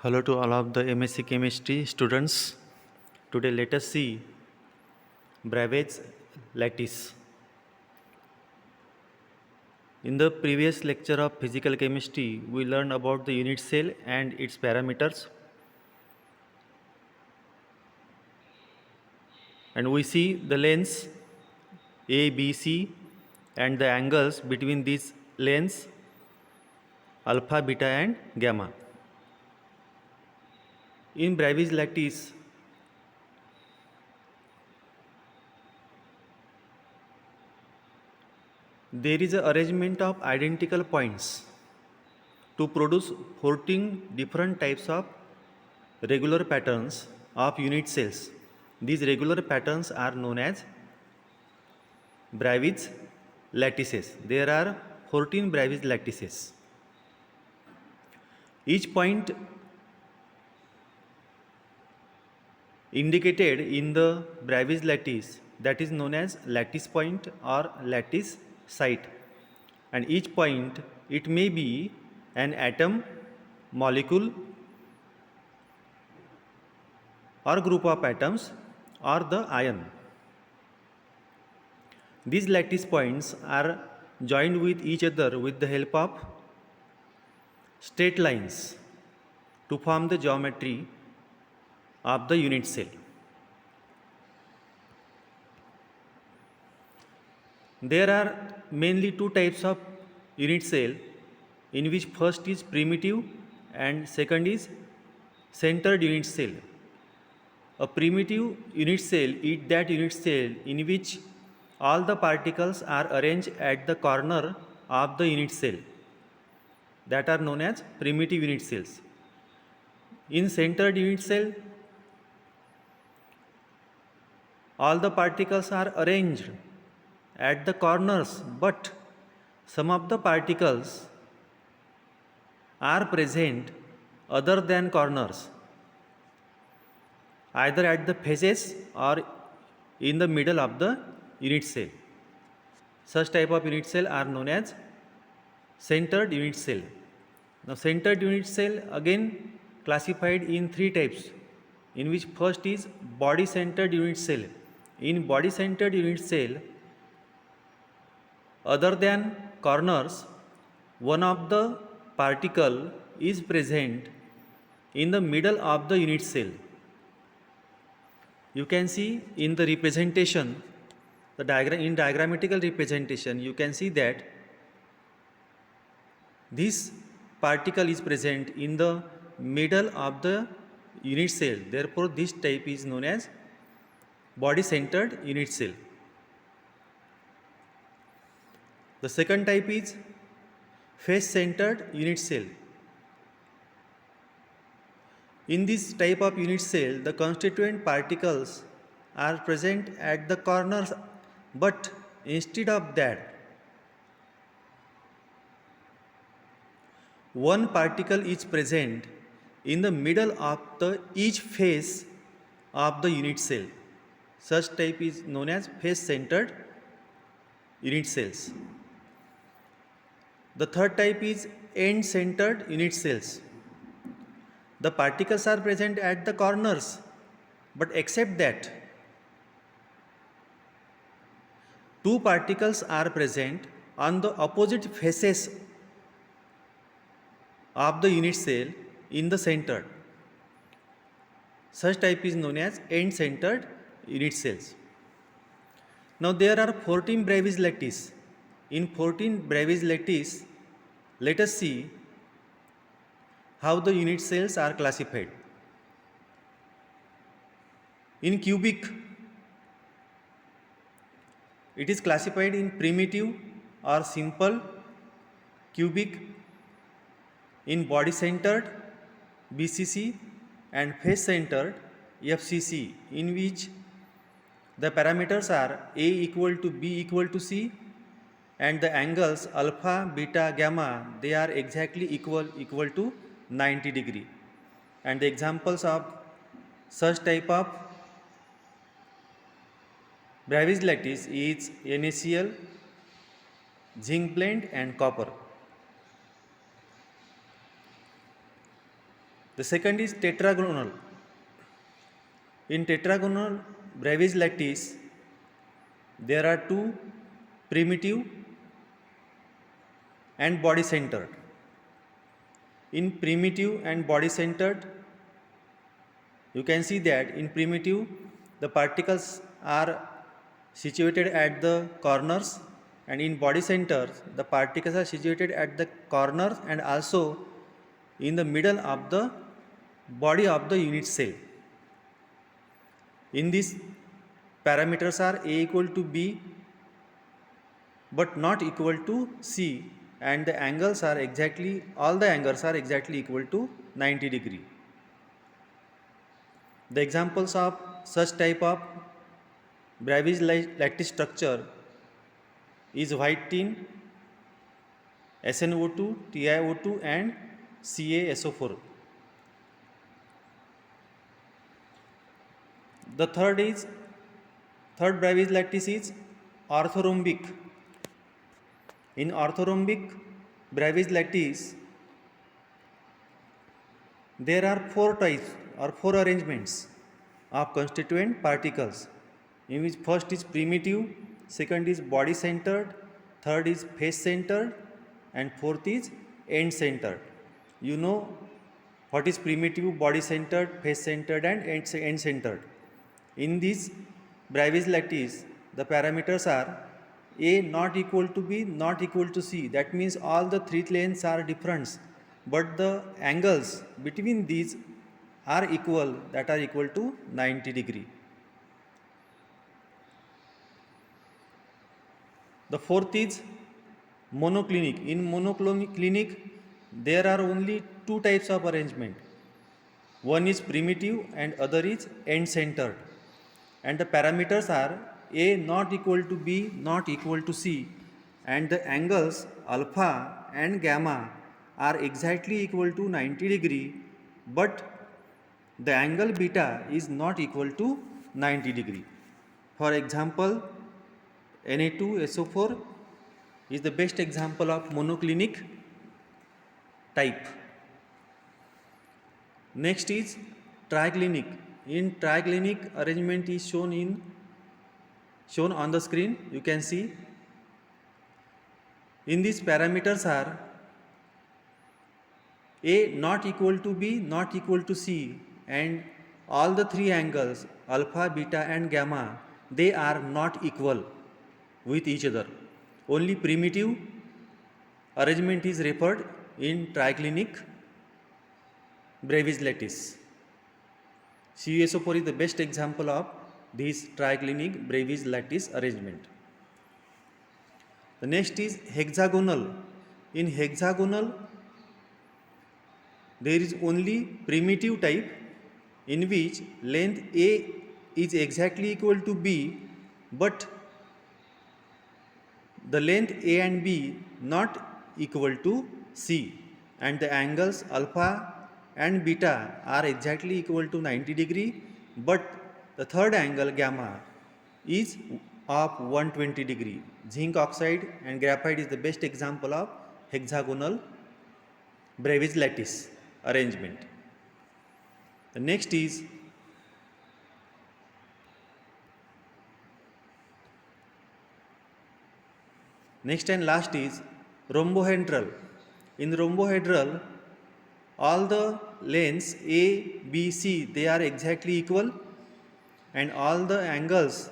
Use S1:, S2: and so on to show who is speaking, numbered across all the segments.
S1: Hello to all of the MSc Chemistry students. Today let us see Brave's lattice. In the previous lecture of physical chemistry, we learned about the unit cell and its parameters. And we see the lengths A, B, C and the angles between these lengths alpha, beta and gamma. In Brave's lattice, there is an arrangement of identical points to produce 14 different types of regular patterns of unit cells. These regular patterns are known as Brave's lattices. There are 14 Brave's lattices. Each point indicated in the Brave's lattice, that is known as lattice point or lattice site, and each point, it may be an atom, molecule or group of atoms or the ion. These lattice points are joined with each other with the help of straight lines to form the geometry of the unit cell. There are mainly two types of unit cell, in which first is primitive and second is centered unit cell. A primitive unit cell is that unit cell in which all the particles are arranged at the corner of the unit cell, that are known as primitive unit cells. In centered unit cell, all the particles are arranged at the corners, but some of the particles are present other than corners, either at the faces or in the middle of the unit cell. Such type of unit cell are known as centered unit cell. Now centered unit cell again classified in three types, in which first is body centered unit cell. In body centered unit cell, other than corners, one of the particle is present in the middle of the unit cell. You can see in the representation, the diagram, in diagrammatical representation, you can see that this particle is present in the middle of the unit cell. Therefore, this type is known as body centered unit cell. The second type is face centered unit cell. In this type of unit cell, the constituent particles are present at the corners, but instead of that, one particle is present in the middle of each face of the unit cell. Such type is known as face centered unit cells. The third type is end centered unit cells. The particles are present at the corners, but except that two particles are present on the opposite faces of the unit cell in the center. Such type is known as end centered unit cells. Now there are 14 Brave's lattice. In 14 Brave's lattice, let us see how the unit cells are classified. In cubic, it is classified in primitive or simple cubic, in body centered BCC and face centered FCC, in which the parameters are A equal to B equal to C, and the angles alpha, beta, gamma, they are exactly equal to 90 degree. And the examples of such type of Brave's lattice is NaCl, zinc blende and copper. The second is tetragonal. In tetragonal Bravais lattice, there are two, primitive and body centered. In primitive and body centered, you can see that in primitive the particles are situated at the corners, and in body centers the particles are situated at the corners and also in the middle of the body of the unit cell. In this, parameters are A equal to B but not equal to C, and the angles are exactly, all the angles are exactly equal to 90 degree. The examples of such type of Bravais lattice structure is white tin, SnO2, TiO2 and CaSO4. The third Bravais lattice is orthorhombic. In orthorhombic Bravais lattice, there are four types or four arrangements of constituent particles, in which first is primitive, second is body centered, third is face centered, and fourth is end centered. You know what is primitive, body centered, face centered and end centered. In this Bravais lattice, the parameters are A not equal to B not equal to C. That means all the three lanes are different, but the angles between these are equal, that are equal to 90 degree. The fourth is monoclinic. In monoclinic, there are only two types of arrangement. One is primitive and other is end centered, and the parameters are A not equal to B not equal to C, and the angles alpha and gamma are exactly equal to 90 degree, but the angle beta is not equal to 90 degree. For example, Na2SO4 is the best example of monoclinic type. Next is triclinic. In triclinic, arrangement is shown on the screen. You can see in these parameters are A not equal to B not equal to C, and all the three angles alpha, beta and gamma, they are not equal with each other. Only primitive arrangement is referred in triclinic Bravais lattice. CuSO4 is the best example of this triclinic Bravais lattice arrangement. The next is hexagonal. In hexagonal, there is only primitive type, in which length A is exactly equal to B, but the length A and B not equal to C, and the angles alpha and beta are exactly equal to 90 degree, but the third angle gamma is of 120 degree. Zinc oxide and graphite is the best example of hexagonal Bravais lattice arrangement. The next is next and last is rhombohedral. In rhombohedral, all the lanes A, B, C, they are exactly equal, and all the angles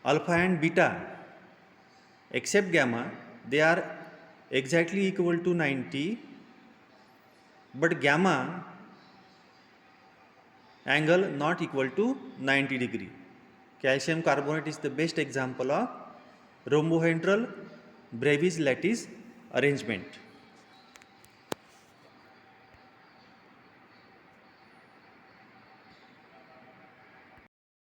S1: alpha and beta except gamma, they are exactly equal to 90, but gamma angle not equal to 90 degree. Calcium carbonate is the best example of rhombohedral Bravais lattice arrangement.